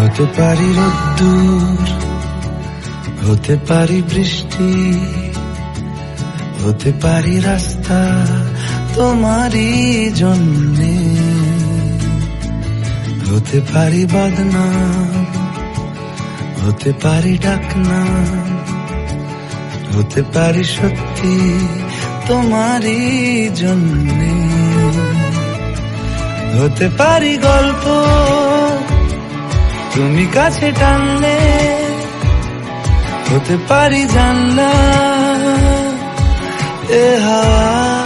হতে পারি রোদ্দুর, হতে পারি বৃষ্টি, হতে পারি রাস্তা তোমারই জন্যে, হতে পারি বদনাম, হতে পারি ডাকনাম, হতে পারি সত্যি তোমারই জন্যে, হতে পারি গল্প তুমি কাছে টানলে, হতে পারি জানলা এ হাওয়া